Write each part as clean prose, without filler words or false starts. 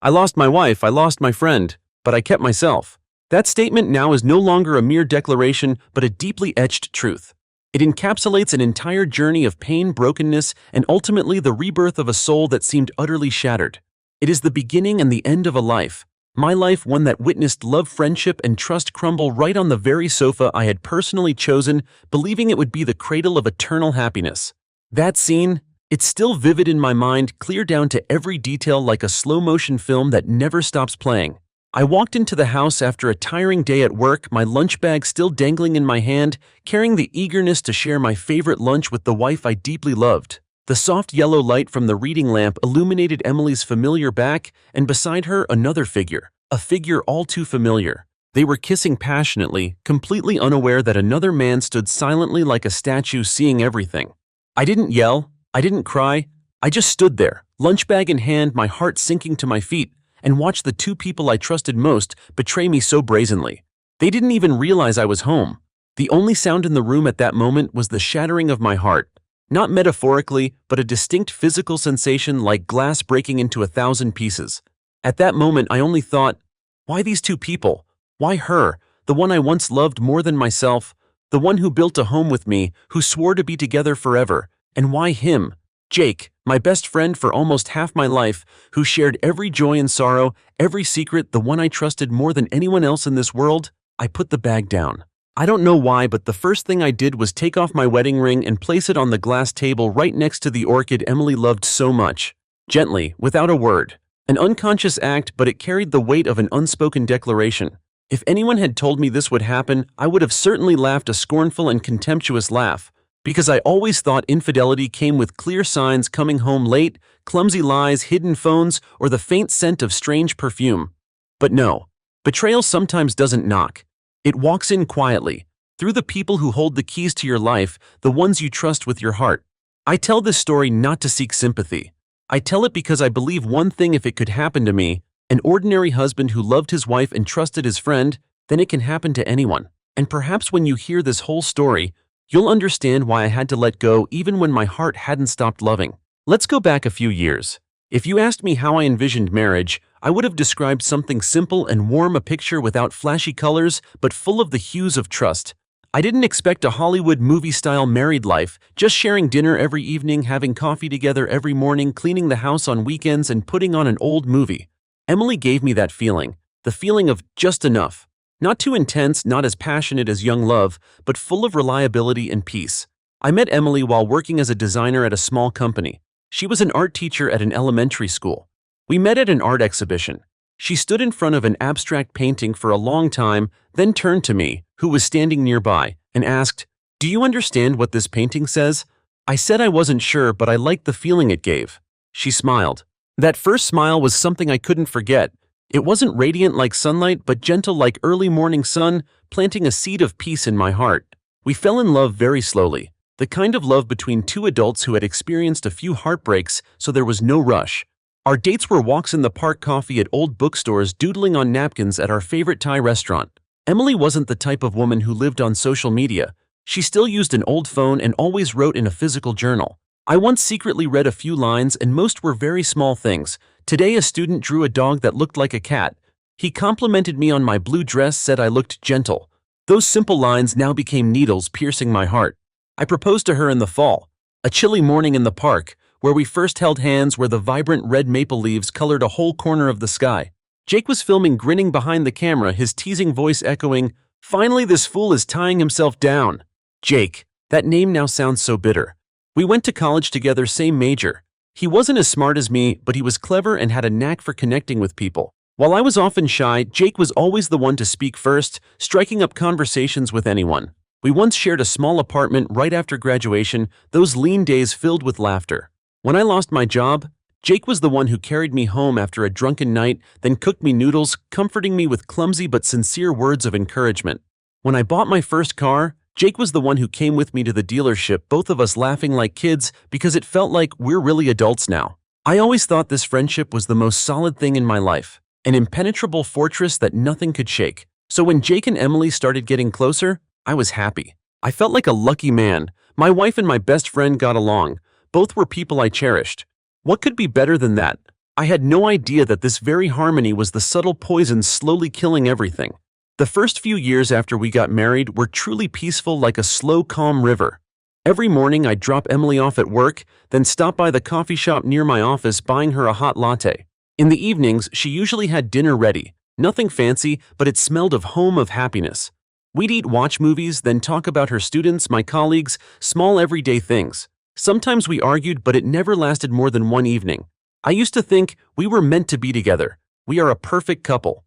I lost my wife, I lost my friend, but I kept myself. That statement now is no longer a mere declaration, but a deeply etched truth. It encapsulates an entire journey of pain, brokenness, and ultimately the rebirth of a soul that seemed utterly shattered. It is the beginning and the end of a life. My life, one that witnessed love, friendship, and trust crumble right on the very sofa I had personally chosen, believing it would be the cradle of eternal happiness. That scene, it's still vivid in my mind, clear down to every detail like a slow-motion film that never stops playing. I walked into the house after a tiring day at work, my lunch bag still dangling in my hand, carrying the eagerness to share my favorite lunch with the wife I deeply loved. The soft yellow light from the reading lamp illuminated Emily's familiar back, and beside her another figure, a figure all too familiar. They were kissing passionately, completely unaware that another man stood silently like a statue, seeing everything. I didn't yell, I didn't cry, I just stood there, lunch bag in hand, my heart sinking to my feet, and watched the two people I trusted most betray me so brazenly. They didn't even realize I was home. The only sound in the room at that moment was the shattering of my heart. Not metaphorically, but a distinct physical sensation like glass breaking into 1,000 pieces. At that moment, I only thought, why these two people? Why her, the one I once loved more than myself, the one who built a home with me, who swore to be together forever, and why him, Jake, my best friend for almost half my life, who shared every joy and sorrow, every secret, the one I trusted more than anyone else in this world? I put the bag down. I don't know why, but the first thing I did was take off my wedding ring and place it on the glass table right next to the orchid Emily loved so much. Gently, without a word. An unconscious act, but it carried the weight of an unspoken declaration. If anyone had told me this would happen, I would have certainly laughed a scornful and contemptuous laugh, because I always thought infidelity came with clear signs: coming home late, clumsy lies, hidden phones, or the faint scent of strange perfume. But no, betrayal sometimes doesn't knock. It walks in quietly, through the people who hold the keys to your life, the ones you trust with your heart. I tell this story not to seek sympathy. I tell it because I believe one thing: if it could happen to me, an ordinary husband who loved his wife and trusted his friend, then it can happen to anyone. And perhaps when you hear this whole story, you'll understand why I had to let go even when my heart hadn't stopped loving. Let's go back a few years. If you asked me how I envisioned marriage, I would have described something simple and warm, a picture without flashy colors, but full of the hues of trust. I didn't expect a Hollywood movie-style married life, just sharing dinner every evening, having coffee together every morning, cleaning the house on weekends, and putting on an old movie. Emily gave me that feeling, the feeling of just enough. Not too intense, not as passionate as young love, but full of reliability and peace. I met Emily while working as a designer at a small company. She was an art teacher at an elementary school. We met at an art exhibition. She stood in front of an abstract painting for a long time, then turned to me, who was standing nearby, and asked, "Do you understand what this painting says?" I said I wasn't sure, but I liked the feeling it gave. She smiled. That first smile was something I couldn't forget. It wasn't radiant like sunlight, but gentle like early morning sun, planting a seed of peace in my heart. We fell in love very slowly, the kind of love between two adults who had experienced a few heartbreaks, so there was no rush. Our dates were walks in the park, coffee at old bookstores, doodling on napkins at our favorite Thai restaurant. Emily wasn't the type of woman who lived on social media. She still used an old phone and always wrote in a physical journal. I once secretly read a few lines, and most were very small things. Today a student drew a dog that looked like a cat. He complimented me on my blue dress, said I looked gentle. Those simple lines now became needles piercing my heart. I proposed to her in the fall, a chilly morning in the park, where we first held hands, where the vibrant red maple leaves colored a whole corner of the sky. Jake was filming, grinning behind the camera, his teasing voice echoing, "Finally, this fool is tying himself down." Jake, that name now sounds so bitter. We went to college together, same major. He wasn't as smart as me, but he was clever and had a knack for connecting with people. While I was often shy, Jake was always the one to speak first, striking up conversations with anyone. We once shared a small apartment right after graduation, those lean days filled with laughter. When I lost my job, Jake was the one who carried me home after a drunken night, then cooked me noodles, comforting me with clumsy but sincere words of encouragement. When I bought my first car, Jake was the one who came with me to the dealership, both of us laughing like kids because it felt like we're really adults now. I always thought this friendship was the most solid thing in my life, an impenetrable fortress that nothing could shake. So when Jake and Emily started getting closer, I was happy. I felt like a lucky man. My wife and my best friend got along. Both were people I cherished. What could be better than that? I had no idea that this very harmony was the subtle poison slowly killing everything. The first few years after we got married were truly peaceful, like a slow, calm river. Every morning I'd drop Emily off at work, then stop by the coffee shop near my office buying her a hot latte. In the evenings, she usually had dinner ready. Nothing fancy, but it smelled of home, of happiness. We'd eat, watch movies, then talk about her students, my colleagues, small everyday things. Sometimes we argued, but it never lasted more than one evening. I used to think we were meant to be together. We are a perfect couple.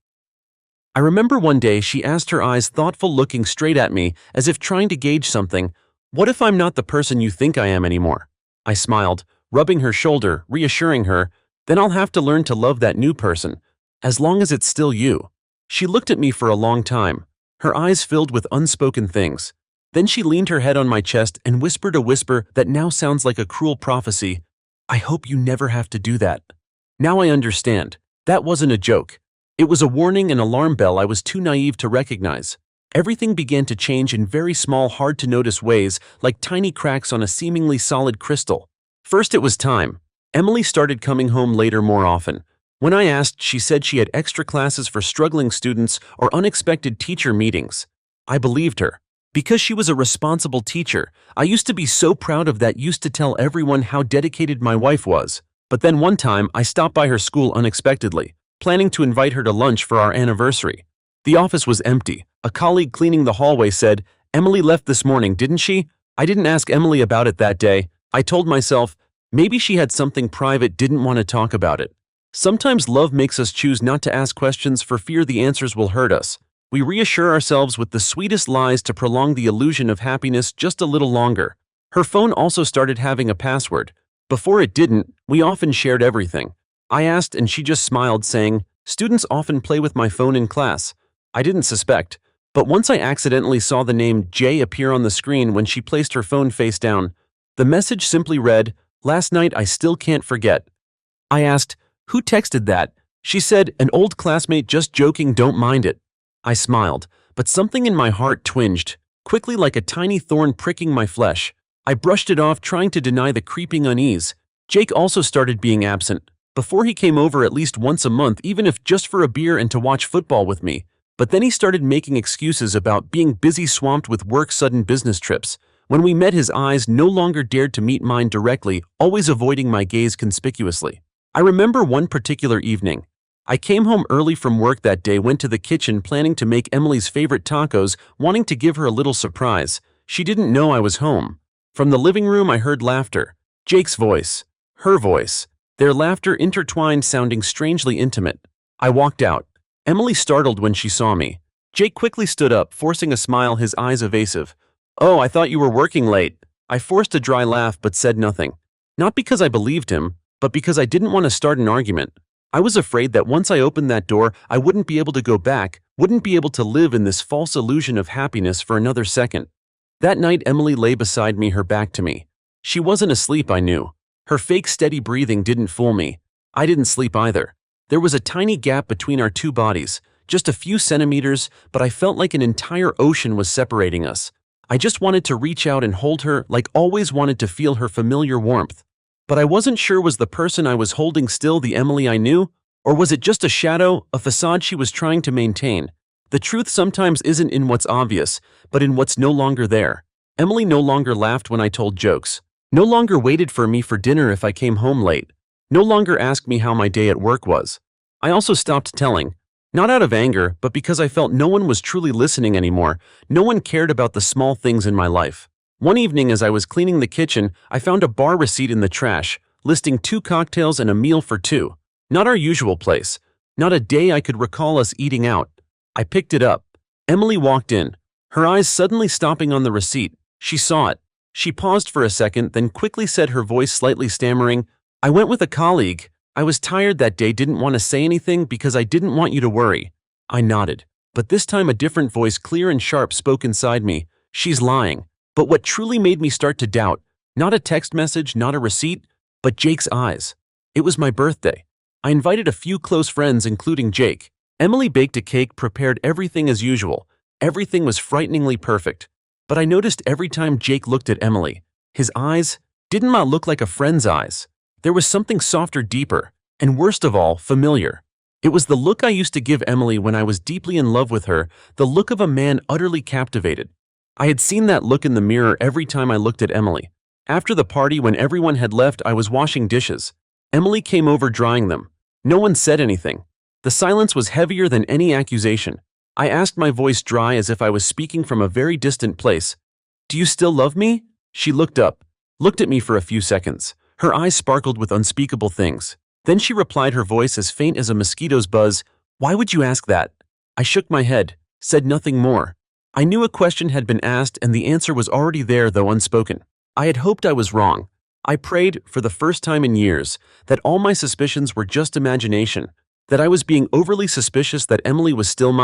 I remember one day she asked, her eyes thoughtful, looking straight at me as if trying to gauge something. "What if I'm not the person you think I am anymore?" I smiled, rubbing her shoulder, reassuring her, "Then I'll have to learn to love that new person, as long as it's still you." She looked at me for a long time, her eyes filled with unspoken things. Then she leaned her head on my chest and whispered a whisper that now sounds like a cruel prophecy. "I hope you never have to do that." Now I understand. That wasn't a joke. It was a warning, an alarm bell I was too naive to recognize. Everything began to change in very small, hard-to-notice ways, like tiny cracks on a seemingly solid crystal. First, it was time. Emily started coming home later more often. When I asked, she said she had extra classes for struggling students or unexpected teacher meetings. I believed her. Because she was a responsible teacher, I used to be so proud of that, used to tell everyone how dedicated my wife was. But then one time, I stopped by her school unexpectedly, planning to invite her to lunch for our anniversary. The office was empty. A colleague cleaning the hallway said, "Emily left this morning, didn't she?" I didn't ask Emily about it that day. I told myself, maybe she had something private, didn't want to talk about it. Sometimes love makes us choose not to ask questions for fear the answers will hurt us. We reassure ourselves with the sweetest lies to prolong the illusion of happiness just a little longer. Her phone also started having a password. Before it didn't, we often shared everything. I asked and she just smiled, saying, "Students often play with my phone in class." I didn't suspect, but once I accidentally saw the name Jay appear on the screen when she placed her phone face down. The message simply read, "Last night I still can't forget." I asked, "Who texted that?" She said, "An old classmate, just joking, don't mind it." I smiled, but something in my heart twinged, quickly, like a tiny thorn pricking my flesh. I brushed it off, trying to deny the creeping unease. Jake also started being absent. Before, he came over at least once a month, even if just for a beer and to watch football with me. But then he started making excuses about being busy, swamped with work, sudden business trips. When we met, his eyes no longer dared to meet mine directly, always avoiding my gaze conspicuously. I remember one particular evening. I came home early from work that day, went to the kitchen planning to make Emily's favorite tacos, wanting to give her a little surprise. She didn't know I was home. From the living room I heard laughter. Jake's voice. Her voice. Their laughter intertwined, sounding strangely intimate. I walked out. Emily startled when she saw me. Jake quickly stood up, forcing a smile, his eyes evasive. "Oh, I thought you were working late." I forced a dry laugh but said nothing. Not because I believed him, but because I didn't want to start an argument. I was afraid that once I opened that door, I wouldn't be able to go back, wouldn't be able to live in this false illusion of happiness for another second. That night, Emily lay beside me, her back to me. She wasn't asleep, I knew. Her fake steady breathing didn't fool me. I didn't sleep either. There was a tiny gap between our two bodies, just a few centimeters, but I felt like an entire ocean was separating us. I just wanted to reach out and hold her, like always wanted to feel her familiar warmth. But I wasn't sure, was the person I was holding still the Emily I knew? Or was it just a shadow, a facade she was trying to maintain? The truth sometimes isn't in what's obvious, but in what's no longer there. Emily no longer laughed when I told jokes. No longer waited for me for dinner if I came home late. No longer asked me how my day at work was. I also stopped telling. Not out of anger, but because I felt no one was truly listening anymore. No one cared about the small things in my life. One evening as I was cleaning the kitchen, I found a bar receipt in the trash, listing 2 cocktails and a meal for 2. Not our usual place. Not a day I could recall us eating out. I picked it up. Emily walked in, her eyes suddenly stopping on the receipt. She saw it. She paused for a second, then quickly said, her voice slightly stammering, "I went with a colleague. I was tired that day, didn't want to say anything because I didn't want you to worry." I nodded, but this time a different voice, clear and sharp, spoke inside me. She's lying. But what truly made me start to doubt, not a text message, not a receipt, but Jake's eyes. It was my birthday. I invited a few close friends, including Jake. Emily baked a cake, prepared everything as usual. Everything was frighteningly perfect. But I noticed every time Jake looked at Emily, his eyes didn't look like a friend's eyes. There was something softer, deeper. And worst of all, familiar. It was the look I used to give Emily when I was deeply in love with her, the look of a man utterly captivated. I had seen that look in the mirror every time I looked at Emily. After the party, when everyone had left, I was washing dishes. Emily came over drying them. No one said anything. The silence was heavier than any accusation. I asked, my voice dry as if I was speaking from a very distant place. "Do you still love me?" She looked up, looked at me for a few seconds. Her eyes sparkled with unspeakable things. Then she replied, her voice as faint as a mosquito's buzz, "Why would you ask that?" I shook my head, said nothing more. I knew a question had been asked and the answer was already there, though unspoken. I had hoped I was wrong. I prayed, for the first time in years, that all my suspicions were just imagination, that I was being overly suspicious, that Emily was still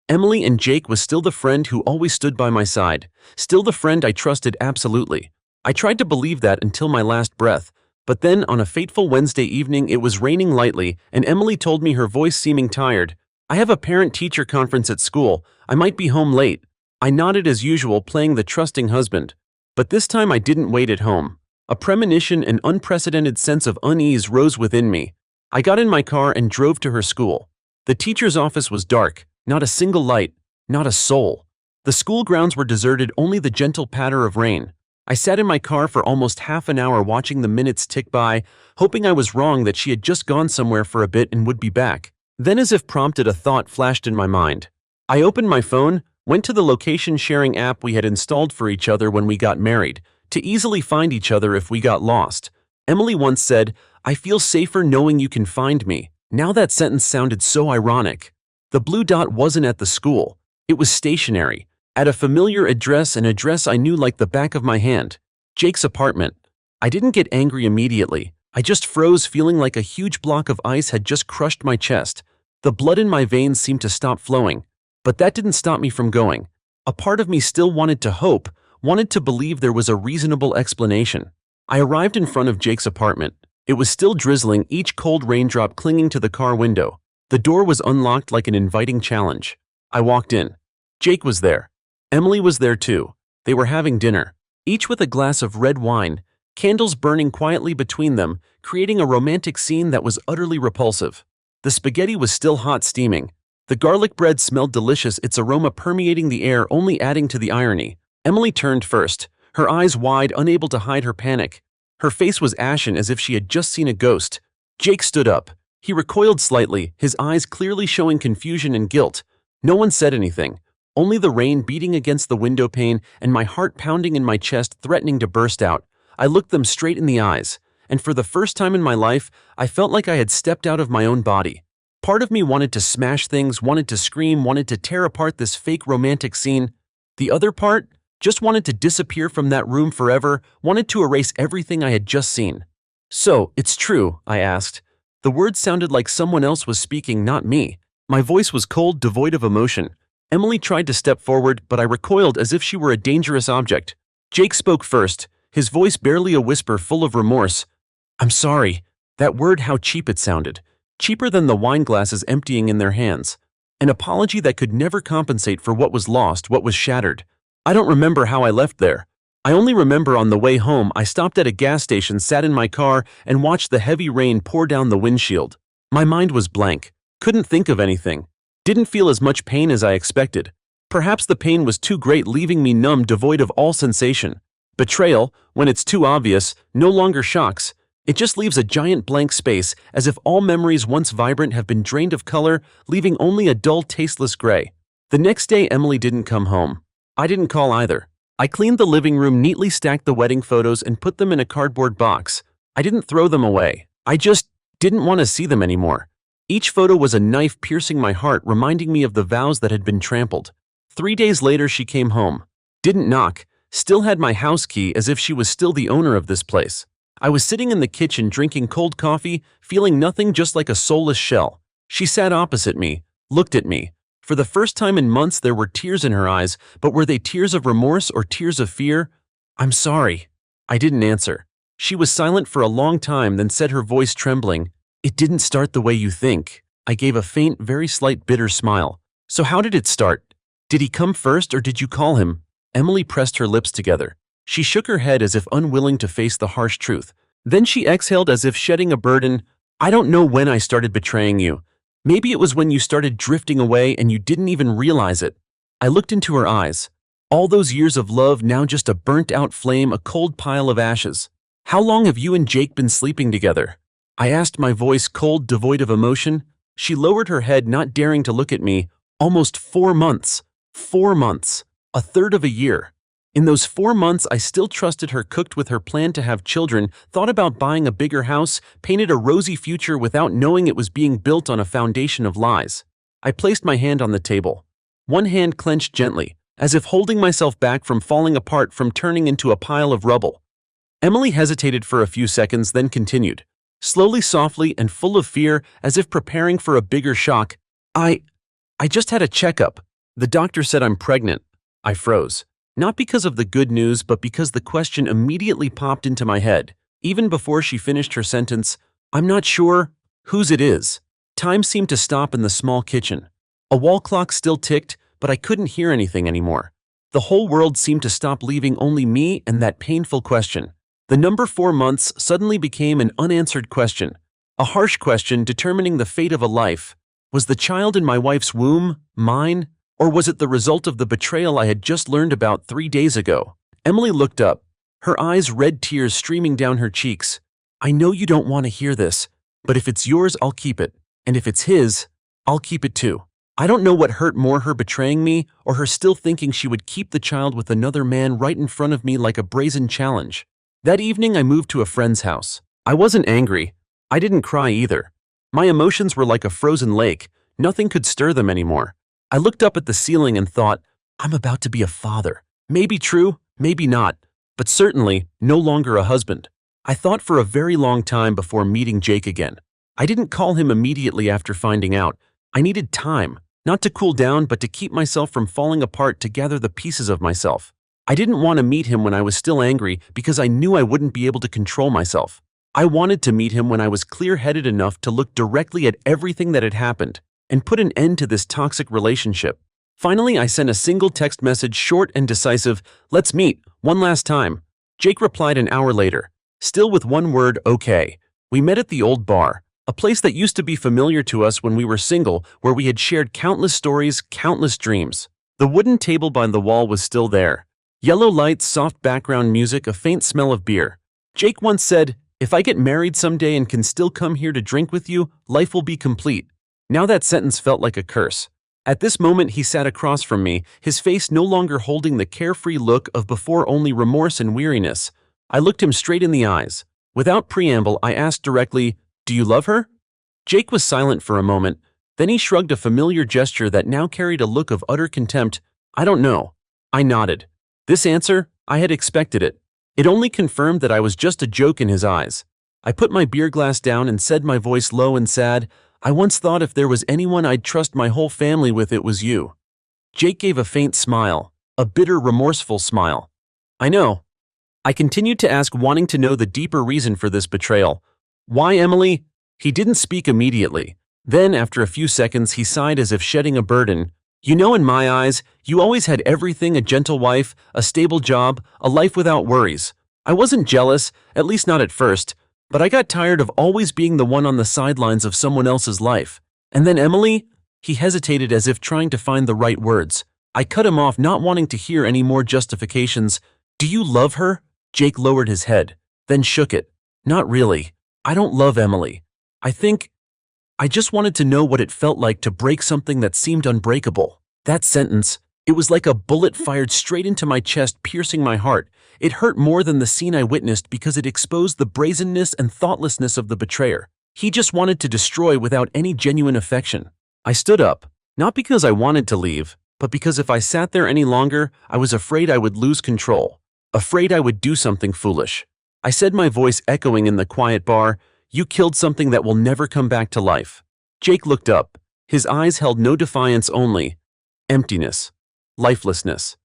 Emily, and Jake was still the friend who always stood by my side, still the friend I trusted absolutely. I tried to believe that until my last breath, but then on a fateful Wednesday evening it was raining lightly and Emily told me, her voice seeming tired, "I have a parent-teacher conference at school. I might be home late." I nodded as usual, playing the trusting husband. But this time I didn't wait at home. A premonition, an unprecedented sense of unease rose within me. I got in my car and drove to her school. The teacher's office was dark, not a single light, not a soul. The school grounds were deserted, only the gentle patter of rain. I sat in my car for almost half an hour, watching the minutes tick by, hoping I was wrong, that she had just gone somewhere for a bit and would be back. Then, as if prompted, a thought flashed in my mind. I opened my phone, went to the location sharing app we had installed for each other when we got married, to easily find each other if we got lost. Emily once said, "I feel safer knowing you can find me." Now that sentence sounded so ironic. The blue dot wasn't at the school. It was stationary, at a familiar address, an address I knew like the back of my hand. Jake's apartment. I didn't get angry immediately. I just froze, feeling like a huge block of ice had just crushed my chest. The blood in my veins seemed to stop flowing. But that didn't stop me from going. A part of me still wanted to hope, wanted to believe there was a reasonable explanation. I arrived in front of Jake's apartment. It was still drizzling, each cold raindrop clinging to the car window. The door was unlocked like an inviting challenge. I walked in. Jake was there. Emily was there too. They were having dinner, each with a glass of red wine, candles burning quietly between them, creating a romantic scene that was utterly repulsive. The spaghetti was still hot, steaming. The garlic bread smelled delicious, its aroma permeating the air, only adding to the irony. Emily turned first, her eyes wide, unable to hide her panic. Her face was ashen, as if she had just seen a ghost. Jake stood up. He recoiled slightly, his eyes clearly showing confusion and guilt. No one said anything, only the rain beating against the window pane and my heart pounding in my chest, threatening to burst out. I looked them straight in the eyes, and for the first time in my life, I felt like I had stepped out of my own body. Part of me wanted to smash things, wanted to scream, wanted to tear apart this fake romantic scene. The other part just wanted to disappear from that room forever, wanted to erase everything I had just seen. "So, it's true?" I asked. The words sounded like someone else was speaking, not me. My voice was cold, devoid of emotion. Emily tried to step forward, but I recoiled as if she were a dangerous object. Jake spoke first, his voice barely a whisper, full of remorse. "I'm sorry." That word, how cheap it sounded. Cheaper than the wine glasses emptying in their hands. An apology that could never compensate for what was lost, what was shattered. I don't remember how I left there. I only remember on the way home I stopped at a gas station, sat in my car, and watched the heavy rain pour down the windshield. My mind was blank. Couldn't think of anything. Didn't feel as much pain as I expected. Perhaps the pain was too great, leaving me numb, devoid of all sensation. Betrayal, when it's too obvious, no longer shocks. It just leaves a giant blank space, as if all memories once vibrant have been drained of color, leaving only a dull, tasteless gray. The next day Emily didn't come home. I didn't call either. I cleaned the living room, neatly stacked the wedding photos, and put them in a cardboard box. I didn't throw them away. I just didn't want to see them anymore. Each photo was a knife piercing my heart, reminding me of the vows that had been trampled. 3 days later she came home. Didn't knock. Still had my house key, as if she was still the owner of this place. I was sitting in the kitchen drinking cold coffee, feeling nothing, just like a soulless shell. She sat opposite me, looked at me. For the first time in months there were tears in her eyes, but were they tears of remorse or tears of fear? "I'm sorry." I didn't answer. She was silent for a long time, then said, her voice trembling, "It didn't start the way you think." I gave a faint, very slight, bitter smile. "So how did it start? Did he come first, or did you call him?" Emily pressed her lips together. She shook her head as if unwilling to face the harsh truth. Then she exhaled as if shedding a burden. I don't know when I started betraying you. Maybe it was when you started drifting away and you didn't even realize it. I looked into her eyes. All those years of love now just a burnt-out flame, a cold pile of ashes. How long have you and Jake been sleeping together? I asked, my voice cold, devoid of emotion. She lowered her head, not daring to look at me. Almost 4 months. 4 months. A third of a year. In those 4 months, I still trusted her, cooked with her plan to have children, thought about buying a bigger house, painted a rosy future without knowing it was being built on a foundation of lies. I placed my hand on the table. One hand clenched gently, as if holding myself back from falling apart, from turning into a pile of rubble. Emily hesitated for a few seconds, then continued, slowly, softly, and full of fear, as if preparing for a bigger shock. I just had a checkup. The doctor said I'm pregnant. I froze. Not because of the good news, but because the question immediately popped into my head. Even before she finished her sentence, I'm not sure whose it is. Time seemed to stop in the small kitchen. A wall clock still ticked, but I couldn't hear anything anymore. The whole world seemed to stop, leaving only me and that painful question. The number 4 months suddenly became an unanswered question. A harsh question determining the fate of a life. Was the child in my wife's womb mine? Or was it the result of the betrayal I had just learned about 3 days ago? Emily looked up, her eyes, red tears streaming down her cheeks. I know you don't want to hear this, but if it's yours, I'll keep it. And if it's his, I'll keep it too. I don't know what hurt more, her betraying me, or her still thinking she would keep the child with another man right in front of me like a brazen challenge. That evening, I moved to a friend's house. I wasn't angry. I didn't cry either. My emotions were like a frozen lake. Nothing could stir them anymore. I looked up at the ceiling and thought, I'm about to be a father. Maybe true, maybe not, but certainly no longer a husband. I thought for a very long time before meeting Jake again. I didn't call him immediately after finding out. I needed time, not to cool down, but to keep myself from falling apart, to gather the pieces of myself. I didn't want to meet him when I was still angry, because I knew I wouldn't be able to control myself. I wanted to meet him when I was clear-headed enough to look directly at everything that had happened and put an end to this toxic relationship. Finally, I sent a single text message, short and decisive, let's meet, one last time. Jake replied an hour later, still with one word, okay. We met at the old bar, a place that used to be familiar to us when we were single, where we had shared countless stories, countless dreams. The wooden table by the wall was still there. Yellow lights, soft background music, a faint smell of beer. Jake once said, if I get married someday and can still come here to drink with you, life will be complete. Now that sentence felt like a curse. At this moment, he sat across from me, his face no longer holding the carefree look of before, only remorse and weariness. I looked him straight in the eyes. Without preamble, I asked directly, do you love her? Jake was silent for a moment. Then he shrugged, a familiar gesture that now carried a look of utter contempt. I don't know. I nodded. This answer, I had expected it. It only confirmed that I was just a joke in his eyes. I put my beer glass down and said, my voice low and sad, I once thought if there was anyone I'd trust my whole family with, it was you. Jake gave a faint smile, a bitter, remorseful smile. I know. I continued to ask, wanting to know the deeper reason for this betrayal. Why, Emily? He didn't speak immediately. Then, after a few seconds, he sighed as if shedding a burden. You know, in my eyes, you always had everything, a gentle wife, a stable job, a life without worries. I wasn't jealous, at least not at first, but I got tired of always being the one on the sidelines of someone else's life. And then Emily? He hesitated, as if trying to find the right words. I cut him off, not wanting to hear any more justifications. Do you love her? Jake lowered his head, then shook it. Not really. I don't love Emily. I just wanted to know what it felt like to break something that seemed unbreakable. That sentence, it was like a bullet fired straight into my chest, piercing my heart. It hurt more than the scene I witnessed because it exposed the brazenness and thoughtlessness of the betrayer. He just wanted to destroy without any genuine affection. I stood up, not because I wanted to leave, but because if I sat there any longer, I was afraid I would lose control. Afraid I would do something foolish. I said, my voice echoing in the quiet bar, you killed something that will never come back to life. Jake looked up. His eyes held no defiance, only emptiness, lifelessness.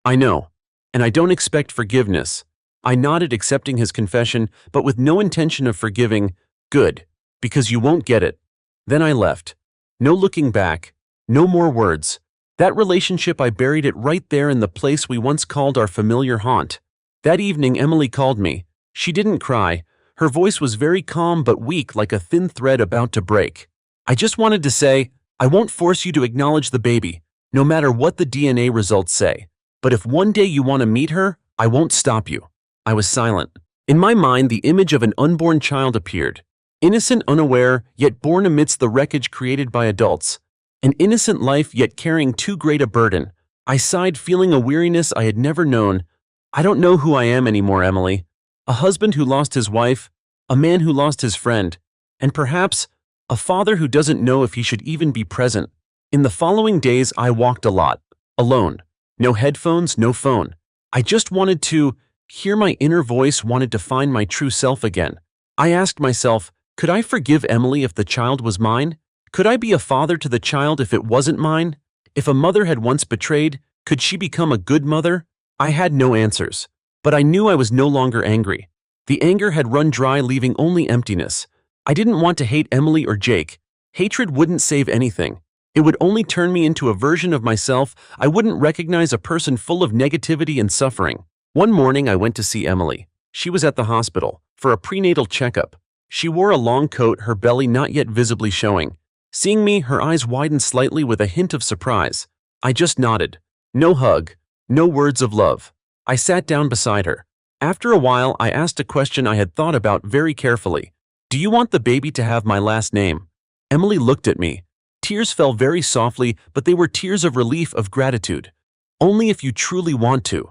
I know, and I don't expect forgiveness. I nodded, accepting his confession, but with no intention of forgiving. Good, because you won't get it. Then I left. No looking back, no more words. That relationship, I buried it right there in the place we once called our familiar haunt. That evening, Emily called me. She didn't cry. Her voice was very calm but weak, like a thin thread about to break. I just wanted to say, I won't force you to acknowledge the baby, no matter what the DNA results say. But if one day you want to meet her, I won't stop you. I was silent. In my mind, the image of an unborn child appeared. Innocent, unaware, yet born amidst the wreckage created by adults. An innocent life, yet carrying too great a burden. I sighed, feeling a weariness I had never known. I don't know who I am anymore, Emily. A husband who lost his wife, a man who lost his friend, and perhaps a father who doesn't know if he should even be present. In the following days, I walked a lot, alone. No headphones, no phone. I just wanted to hear my inner voice, wanted to find my true self again. I asked myself, could I forgive Emily if the child was mine? Could I be a father to the child if it wasn't mine? If a mother had once betrayed, could she become a good mother? I had no answers, but I knew I was no longer angry. The anger had run dry, leaving only emptiness. I didn't want to hate Emily or Jake. Hatred wouldn't save anything. It would only turn me into a version of myself. I wouldn't recognize a person full of negativity and suffering. One morning I went to see Emily. She was at the hospital for a prenatal checkup. She wore a long coat, her belly not yet visibly showing. Seeing me, her eyes widened slightly with a hint of surprise. I just nodded. No hug, no words of love. I sat down beside her. After a while, I asked a question I had thought about very carefully. Do you want the baby to have my last name? Emily looked at me. Tears fell very softly, but they were tears of relief, of gratitude. Only if you truly want to.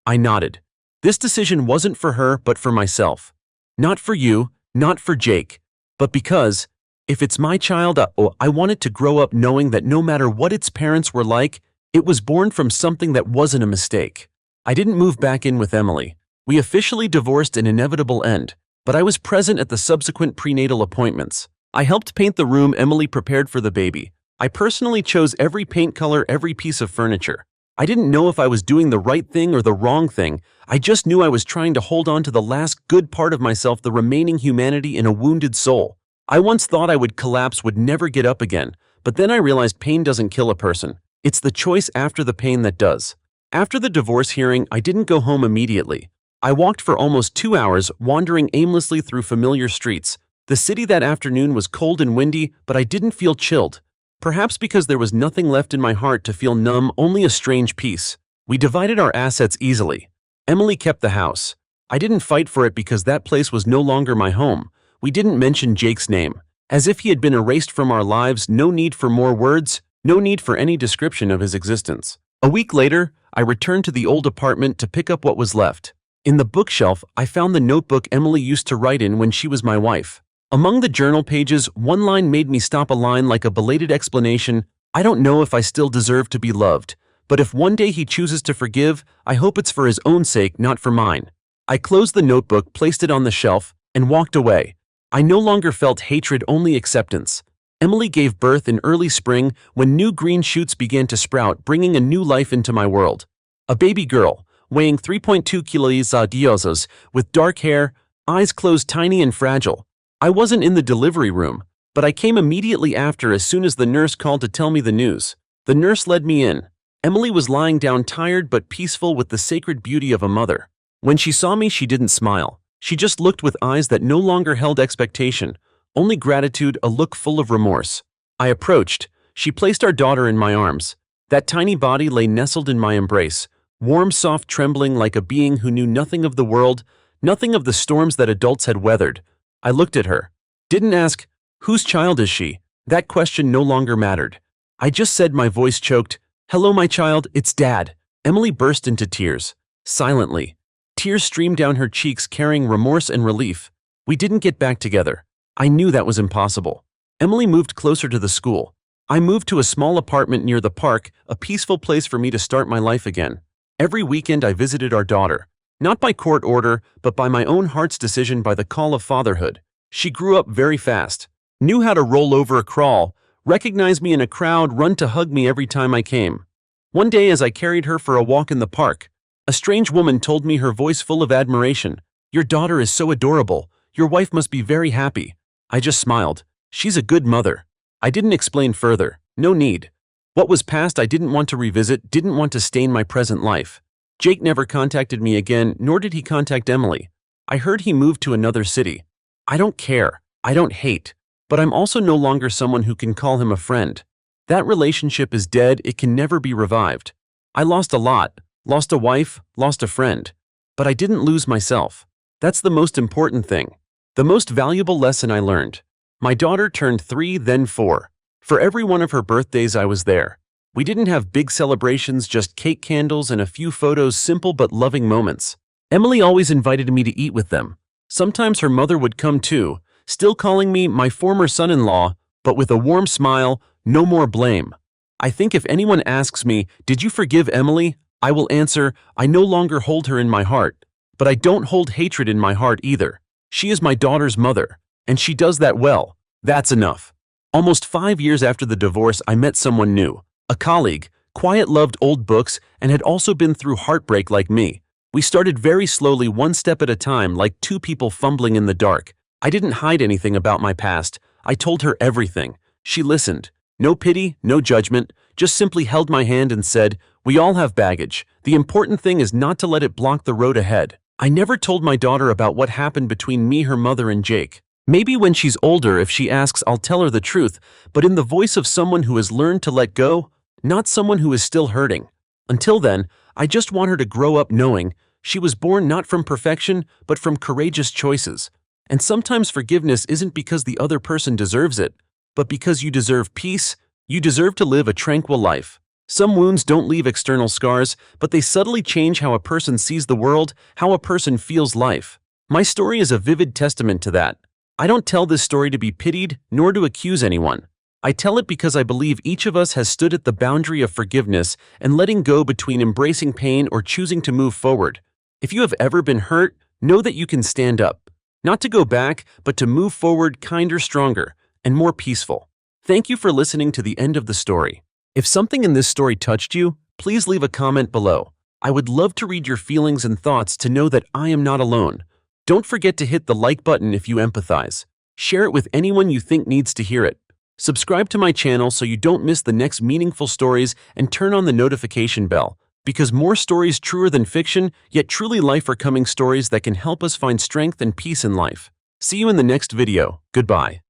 I nodded. This decision wasn't for her, but for myself. Not for you, not for Jake, but because, if it's my child, I want it to grow up knowing that no matter what its parents were like, it was born from something that wasn't a mistake. I didn't move back in with Emily. We officially divorced, an inevitable end, but I was present at the subsequent prenatal appointments. I helped paint the room Emily prepared for the baby. I personally chose every paint color, every piece of furniture. I didn't know if I was doing the right thing or the wrong thing. I just knew I was trying to hold on to the last good part of myself, the remaining humanity in a wounded soul. I once thought I would collapse, would never get up again, but then I realized pain doesn't kill a person. It's the choice after the pain that does. After the divorce hearing, I didn't go home immediately. I walked for almost 2 hours, wandering aimlessly through familiar streets. The city that afternoon was cold and windy, but I didn't feel chilled. Perhaps because there was nothing left in my heart to feel numb, only a strange peace. We divided our assets easily. Emily kept the house. I didn't fight for it because that place was no longer my home. We didn't mention Jake's name. As if he had been erased from our lives, no need for more words, no need for any description of his existence. A week later, I returned to the old apartment to pick up what was left. In the bookshelf, I found the notebook Emily used to write in when she was my wife. Among the journal pages, one line made me stop, a line like a belated explanation. I don't know if I still deserve to be loved, but if one day he chooses to forgive, I hope it's for his own sake, not for mine. I closed the notebook, placed it on the shelf, and walked away. I no longer felt hatred, only acceptance. Emily gave birth in early spring when new green shoots began to sprout, bringing a new life into my world. A baby girl, weighing 3.2 kilos, with dark hair, eyes closed, tiny and fragile. I wasn't in the delivery room, but I came immediately after as soon as the nurse called to tell me the news. The nurse led me in. Emily was lying down, tired but peaceful, with the sacred beauty of a mother. When she saw me, she didn't smile. She just looked with eyes that no longer held expectation, only gratitude, a look full of remorse. I approached. She placed our daughter in my arms. That tiny body lay nestled in my embrace, warm, soft, trembling like a being who knew nothing of the world, nothing of the storms that adults had weathered. I looked at her. Didn't ask, whose child is she? That question no longer mattered. I just said, my voice choked, hello, my child, it's Dad. Emily burst into tears. Silently. Tears streamed down her cheeks, carrying remorse and relief. We didn't get back together. I knew that was impossible. Emily moved closer to the school. I moved to a small apartment near the park, a peaceful place for me to start my life again. Every weekend I visited our daughter. Not by court order, but by my own heart's decision, by the call of fatherhood. She grew up very fast, knew how to roll over a crawl, recognized me in a crowd, run to hug me every time I came. One day as I carried her for a walk in the park, a strange woman told me, her voice full of admiration, your daughter is so adorable, your wife must be very happy. I just smiled. She's a good mother. I didn't explain further, no need. What was past I didn't want to revisit, didn't want to stain my present life. Jake never contacted me again, nor did he contact Emily. I heard he moved to another city. I don't care. I don't hate. But I'm also no longer someone who can call him a friend. That relationship is dead. It can never be revived. I lost a lot. Lost a wife, lost a friend. But I didn't lose myself. That's the most important thing. The most valuable lesson I learned. My daughter turned 3, then 4. For every one of her birthdays I was there. We didn't have big celebrations, just cake, candles, and a few photos, simple but loving moments. Emily always invited me to eat with them. Sometimes her mother would come too, still calling me my former son-in-law, but with a warm smile, no more blame. I think if anyone asks me, "Did you forgive Emily?" I will answer, I no longer hold her in my heart. But I don't hold hatred in my heart either. She is my daughter's mother, and she does that well. That's enough. Almost 5 years after the divorce, I met someone new. A colleague, quiet, loved old books, and had also been through heartbreak like me. We started very slowly, one step at a time, like two people fumbling in the dark. I didn't hide anything about my past. I told her everything. She listened. No pity, no judgment, just simply held my hand and said, "We all have baggage. The important thing is not to let it block the road ahead." I never told my daughter about what happened between me, her mother, and Jake. Maybe when she's older, if she asks, I'll tell her the truth, but in the voice of someone who has learned to let go, not someone who is still hurting. Until then, I just want her to grow up knowing she was born not from perfection, but from courageous choices. And sometimes forgiveness isn't because the other person deserves it, but because you deserve peace. You deserve to live a tranquil life. Some wounds don't leave external scars, but they subtly change how a person sees the world, how a person feels life. My story is a vivid testament to that. I don't tell this story to be pitied, nor to accuse anyone. I tell it because I believe each of us has stood at the boundary of forgiveness and letting go, between embracing pain or choosing to move forward. If you have ever been hurt, know that you can stand up. Not to go back, but to move forward, kinder, stronger, and more peaceful. Thank you for listening to the end of the story. If something in this story touched you, please leave a comment below. I would love to read your feelings and thoughts, to know that I am not alone. Don't forget to hit the like button if you empathize. Share it with anyone you think needs to hear it. Subscribe to my channel so you don't miss the next meaningful stories, and turn on the notification bell, because more stories truer than fiction, yet truly life are coming, stories that can help us find strength and peace in life. See you in the next video. Goodbye.